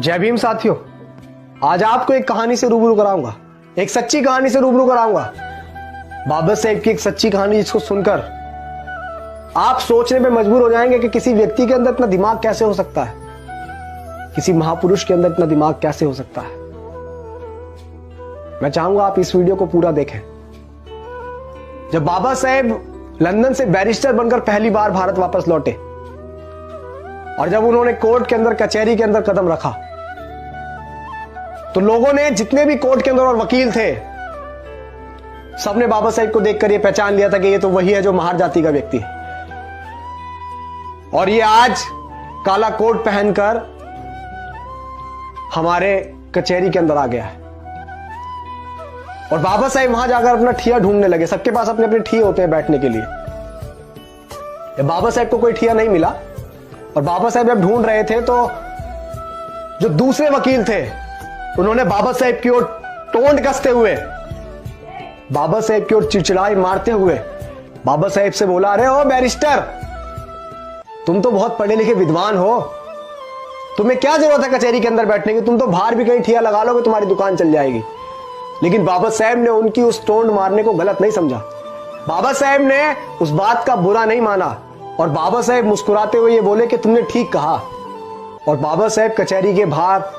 जय भीम साथियों, आज आपको एक कहानी से रूबरू कराऊंगा, एक सच्ची कहानी से रूबरू कराऊंगा। बाबा साहेब की एक सच्ची कहानी जिसको सुनकर आप सोचने पे मजबूर हो जाएंगे कि किसी व्यक्ति के अंदर इतना दिमाग कैसे हो सकता है, किसी महापुरुष के अंदर इतना दिमाग कैसे हो सकता है। मैं चाहूंगा आप इस वीडियो को पूरा देखें। जब बाबा साहेब लंदन से बैरिस्टर बनकर पहली बार भारत वापस लौटे और जब उन्होंने कोर्ट के अंदर, कचहरी के अंदर कदम रखा, तो लोगों ने, जितने भी कोर्ट के अंदर और वकील थे, सबने बाबा साहेब को देखकर ये पहचान लिया था कि ये तो वही है जो महार जाति का व्यक्ति है। और ये आज काला कोट पहनकर हमारे कचहरी के अंदर आ गया है। और बाबा साहेब वहां जाकर अपना ठिया ढूंढने लगे। सबके पास अपने अपने ठिए होते हैं बैठने के लिए। बाबा साहेब को कोई ठिया नहीं मिला और बाबा साहेब जब ढूंढ रहे थे तो जो दूसरे वकील थे उन्होंने बाबा साहेब की ओर टोंट कसते हुए, बाबा साहेब की ओर चिड़चिड़ाई मारते हुए बाबा साहेब से बोला, अरे ओ बैरिस्टर, तुम तो बहुत पढ़े लिखे विद्वान हो, तुम्हें क्या जरूरत है कचहरी के अंदर बैठने की, तुम तो बाहर भी कहीं ठिया लगा लोगे, तुम्हारी दुकान चल जाएगी। लेकिन बाबा साहेब ने उनकी उस टोंट मारने को गलत नहीं समझा। बाबा साहेब ने उस बात का बुरा नहीं माना और बाबा साहेब मुस्कुराते हुए ये बोले कि तुमने ठीक कहा। और बाबा साहेब कचहरी के बाहर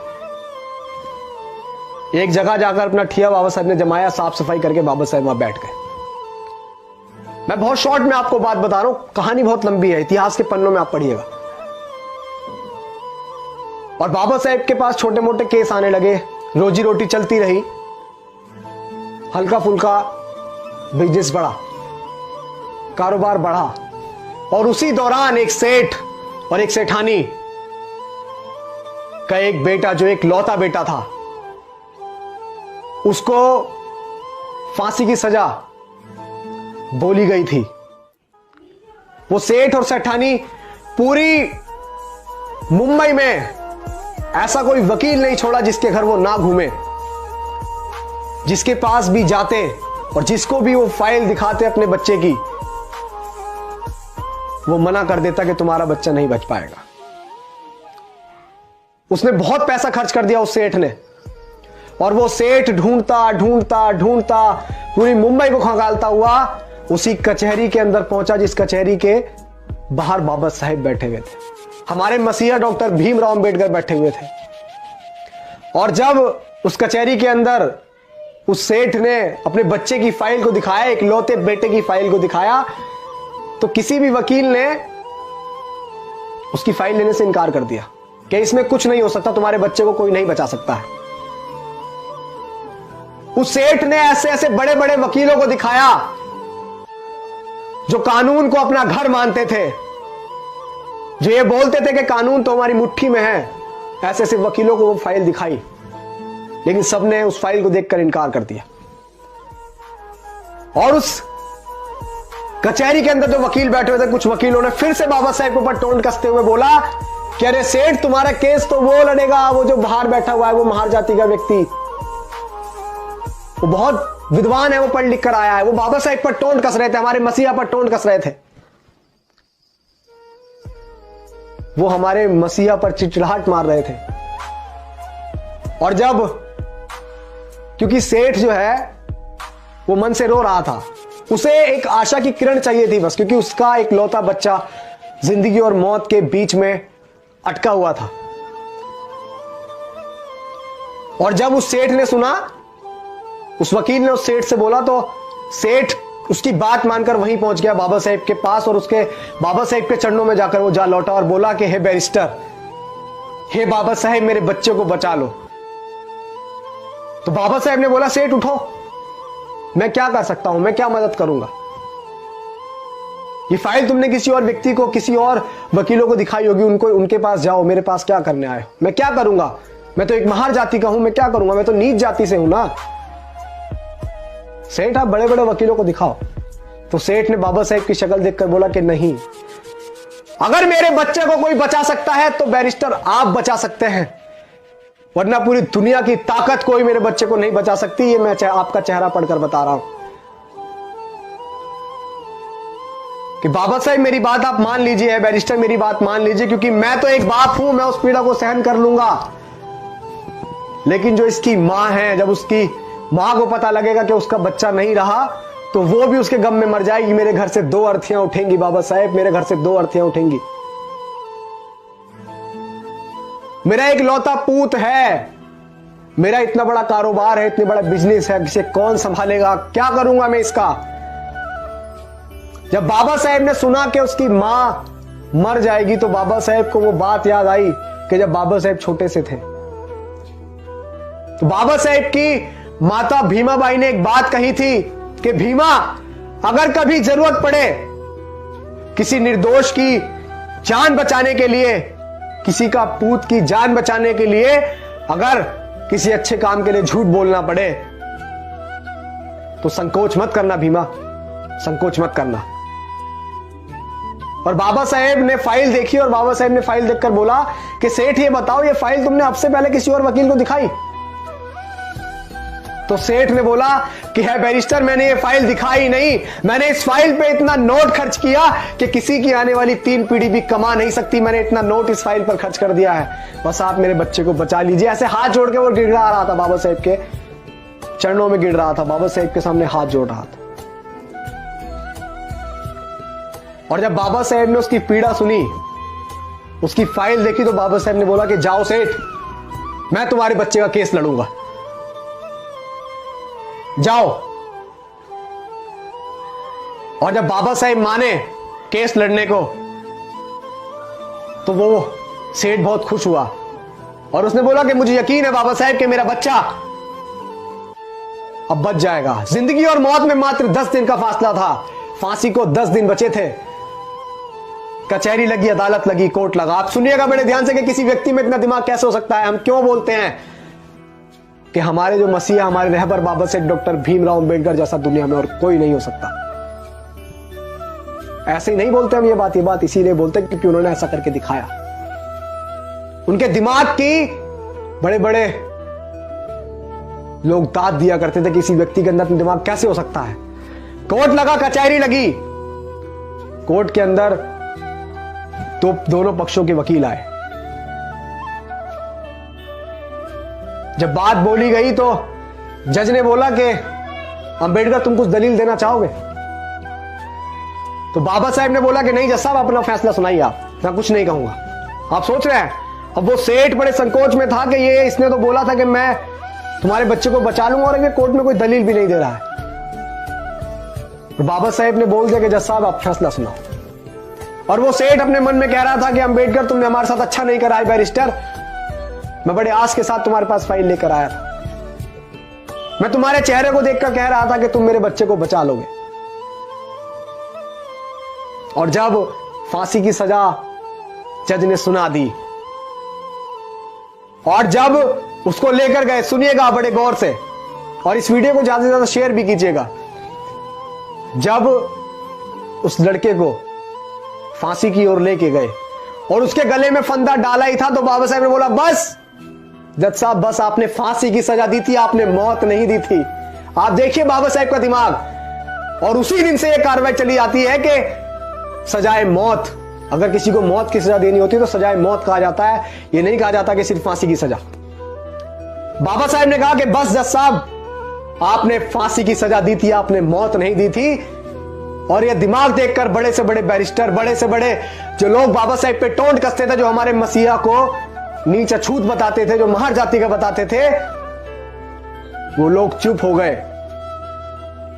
एक जगह जाकर अपना ठिया बाबा साहब ने जमाया, साफ सफाई करके बाबा साहब वहां बैठ गए। मैं बहुत शॉर्ट में आपको बात बता रहा हूं, कहानी बहुत लंबी है, इतिहास के पन्नों में आप पढ़िएगा। और बाबा साहेब के पास छोटे मोटे केस आने लगे, रोजी रोटी चलती रही, हल्का फुल्का बिजनेस बढ़ा, कारोबार बढ़ा। और उसी दौरान एक सेठ और एक सेठानी का एक बेटा, जो एक लौता बेटा था, उसको फांसी की सजा बोली गई थी। वो सेठ और सेठानी पूरी मुंबई में ऐसा कोई वकील नहीं छोड़ा जिसके घर वो ना घूमे, जिसके पास भी जाते और जिसको भी वो फाइल दिखाते अपने बच्चे की, वो मना कर देता कि तुम्हारा बच्चा नहीं बच पाएगा। उसने बहुत पैसा खर्च कर दिया उस सेठ ने, और वो सेठ ढूंढता ढूंढता ढूंढता पूरी मुंबई को खंगालता हुआ उसी कचहरी के अंदर पहुंचा जिस कचहरी के बाहर बाबा साहेब बैठे हुए थे, हमारे मसीहा डॉक्टर भीमराव अंबेडकर बैठे हुए थे। और जब उस कचहरी के अंदर उस सेठ ने अपने बच्चे की फाइल को दिखाया, एक लौते बेटे की फाइल को दिखाया, तो किसी भी वकील ने उसकी फाइल लेने से इनकार कर दिया कि इसमें कुछ नहीं हो सकता, तुम्हारे बच्चे को कोई नहीं बचा सकता है। उस सेठ ने ऐसे ऐसे बड़े बड़े वकीलों को दिखाया जो कानून को अपना घर मानते थे, जो ये बोलते थे कि कानून तो हमारी मुट्ठी में है। ऐसे ऐसे वकीलों को वो फाइल दिखाई, लेकिन सबने उस फाइल को देखकर इनकार कर दिया। और उस कचहरी के अंदर जो वकील बैठे हुए थे, कुछ वकीलों ने फिर से बाबा साहेब के ऊपर टोंट कसते हुए बोला कि अरे सेठ, तुम्हारा केस तो वो लड़ेगा, वो जो बाहर बैठा हुआ है, वो महार जाति का व्यक्ति, वो बहुत विद्वान है, वो पढ़ लिख कर आया है। वो बाबा साहेब पर टोंट कस रहे थे, हमारे मसीहा पर टोंट कस रहे थे, वो हमारे मसीहा पर चिड़चिड़ाहट मार रहे थे। और जब, क्योंकि सेठ जो है वो मन से रो रहा था, उसे एक आशा की किरण चाहिए थी बस, क्योंकि उसका एक लौता बच्चा जिंदगी और मौत के बीच में अटका हुआ था। और जब उस सेठ ने सुना, उस वकील ने उस सेठ से बोला, तो सेठ उसकी बात मानकर वहीं पहुंच गया बाबा साहेब के पास, और उसके बाबा साहेब के चरणों में जाकर वो जा लौटा और बोला कि हे बैरिस्टर, हे बाबा साहेब, मेरे बच्चे को बचा लो। तो बाबा साहेब ने बोला, सेठ उठो, मैं क्या कर सकता हूं, मैं क्या मदद करूंगा। ये फाइल तुमने किसी और व्यक्ति को, किसी और वकीलों को दिखाई होगी, उनको, उनके पास जाओ, मेरे पास क्या करने आए हो, मैं क्या करूंगा, मैं तो एक महार जाति का हूं, मैं क्या करूंगा, मैं तो नीच जाति से हूं ना। सेठ, आप बड़े बड़े वकीलों को दिखाओ। तो सेठ ने बाबा साहेब की शक्ल देखकर बोला कि नहीं, अगर मेरे बच्चे को कोई बचा सकता है तो बैरिस्टर आप बचा सकते हैं, वरना पूरी दुनिया की ताकत कोई मेरे बच्चे को नहीं बचा सकती। ये मैं आपका चेहरा पढ़कर बता रहा हूं कि बाबा साहब मेरी बात आप मान लीजिए, बैरिस्टर मेरी बात मान लीजिए, क्योंकि मैं तो एक बाप हूं, मैं उस पीड़ा को सहन कर लूंगा। लेकिन जो इसकी मां है, जब उसकी मां को पता लगेगा कि उसका बच्चा नहीं रहा, तो वो भी उसके गम में मर जाएगी। मेरे घर से 2 अर्थियां उठेंगी बाबा साहेब, मेरे घर से 2 अर्थियां उठेंगी। मेरा एक लौता पूत है, मेरा इतना बड़ा कारोबार है, इतनी बड़ा बिजनेस है, इसे कौन संभालेगा, क्या करूंगा मैं इसका। जब बाबा साहेब ने सुना कि उसकी मां मर जाएगी, तो बाबा साहेब को वो बात याद आई कि जब बाबा साहेब छोटे से थे, तो बाबा साहेब की माता भीमाबाई ने एक बात कही थी कि भीमा, अगर कभी जरूरत पड़े किसी निर्दोष की जान बचाने के लिए, किसी का पूत की जान बचाने के लिए, अगर किसी अच्छे काम के लिए झूठ बोलना पड़े, तो संकोच मत करना भीमा, संकोच मत करना। और बाबा साहेब ने फाइल देखी और बाबा साहेब ने फाइल देखकर बोला कि सेठ ये बताओ, ये फाइल तुमने अब से पहले किसी और वकील को दिखाई? तो सेठ ने बोला कि है बैरिस्टर, मैंने ये फाइल दिखाई नहीं, मैंने इस फाइल पे इतना नोट खर्च किया कि किसी की आने वाली 3 पीढ़ी भी कमा नहीं सकती। मैंने इतना नोट इस फाइल पर खर्च कर दिया है, बस आप मेरे बच्चे को बचा लीजिए। ऐसे हाथ जोड़ के वो गिड़गिड़ा रहा था, बाबा साहेब के चरणों में गिर रहा था, बाबा साहेब के सामने हाथ जोड़ रहा था। और जब बाबा साहेब ने उसकी पीड़ा सुनी, उसकी फाइल देखी, तो बाबा साहेब ने बोला कि जाओ सेठ, मैं तुम्हारे बच्चे का केस लड़ूंगा, जाओ। और जब बाबा साहेब माने केस लड़ने को, तो वो सेठ बहुत खुश हुआ और उसने बोला कि मुझे यकीन है बाबा साहेब कि मेरा बच्चा अब बच जाएगा। जिंदगी और मौत में मात्र 10 दिन का फासला था, फांसी को 10 दिन बचे थे। कचहरी लगी, अदालत लगी, कोर्ट लगा। आप सुनिएगा बड़े ध्यान से कि किसी व्यक्ति में इतना दिमाग कैसे हो सकता है। हम क्यों बोलते हैं कि हमारे जो मसीहा, हमारे रहबर बाबा साहेब डॉक्टर भीमराव अंबेडकर जैसा दुनिया में और कोई नहीं हो सकता। ऐसे ही नहीं बोलते हम ये बात इसीलिए बोलते हैं क्योंकि उन्होंने ऐसा करके दिखाया। उनके दिमाग की बड़े बड़े लोग दाद दिया करते थे, किसी व्यक्ति के अंदर दिमाग कैसे हो सकता है। कोर्ट लगा, कचहरी लगी, कोर्ट के अंदर तो दोनों पक्षों के वकील आए। जब बात बोली गई तो जज ने बोला कि अंबेडकर तुम कुछ दलील देना चाहोगे? तो बाबा साहेब ने बोला कि नहीं जज साहब, अपना फैसला सुनाइए आप, मैं कुछ नहीं कहूंगा। आप सोच रहे हैं, अब वो सेठ बड़े संकोच में था कि ये इसने तो बोला था कि मैं तुम्हारे बच्चे को बचा लूंगा और ये कोर्ट में कोई दलील भी नहीं दे रहा है। तो बाबा साहेब ने बोल दिया कि जज साहब आप फैसला सुनाओ। और वो सेठ अपने मन में कह रहा था कि अंबेडकर तुमने हमारे साथ अच्छा नहीं करा है बैरिस्टर, मैं बड़े आस के साथ तुम्हारे पास फाइल लेकर आया था, मैं तुम्हारे चेहरे को देखकर कह रहा था कि तुम मेरे बच्चे को बचा लोगे। और जब फांसी की सजा जज ने सुना दी और जब उसको लेकर गए, सुनिएगा बड़े गौर से और इस वीडियो को ज्यादा से ज्यादा शेयर भी कीजिएगा, जब उस लड़के को फांसी की ओर लेके गए और उसके गले में फंदा डाला ही था, तो बाबा साहब ने बोला बस जज साहब, बस आपने फांसी की सजा दी थी, आपने मौत नहीं दी थी। आप देखिए बाबा साहब का दिमाग। और उसी दिन से यह कार्रवाई चली जाती है कि सजाए मौत, अगर किसी को मौत की सजा देनी होती है तो सजाए मौत कहा जाता है, यह नहीं कहा जाता कि सिर्फ फांसी की सजा। बाबा साहब ने कहा कि बस जज साहब, आपने फांसी की सजा दी थी, आपने मौत नहीं दी थी। और यह दिमाग देखकर बड़े से बड़े बैरिस्टर, बड़े से बड़े जो लोग बाबा साहब पे टोंट कसते थे, जो हमारे मसीहा को नीच अछूत बताते थे, जो महर जाति का बताते थे, वो लोग चुप हो गए।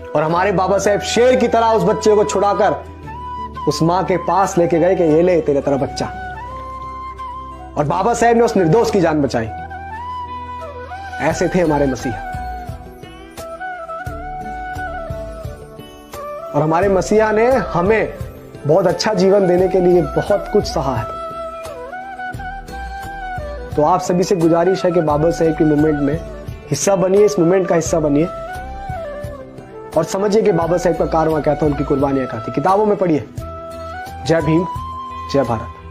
और हमारे बाबा साहब शेर की तरह उस बच्चे को छुड़ाकर उस मां के पास लेके गए कि ये ले तेरे तेरा बच्चा। और बाबा साहब ने उस निर्दोष की जान बचाई। ऐसे थे हमारे मसीहा। और हमारे मसीहा ने हमें बहुत अच्छा जीवन देने के लिए बहुत कुछ सहा है। तो आप सभी से गुजारिश है कि बाबा साहेब की मूवमेंट में हिस्सा बनिए, इस मूवमेंट का हिस्सा बनिए और समझिए कि बाबा साहेब का कारवां क्या था, उनकी कुर्बानियां क्या थी। किताबों में पढ़िए। जय भीम, जय भारत।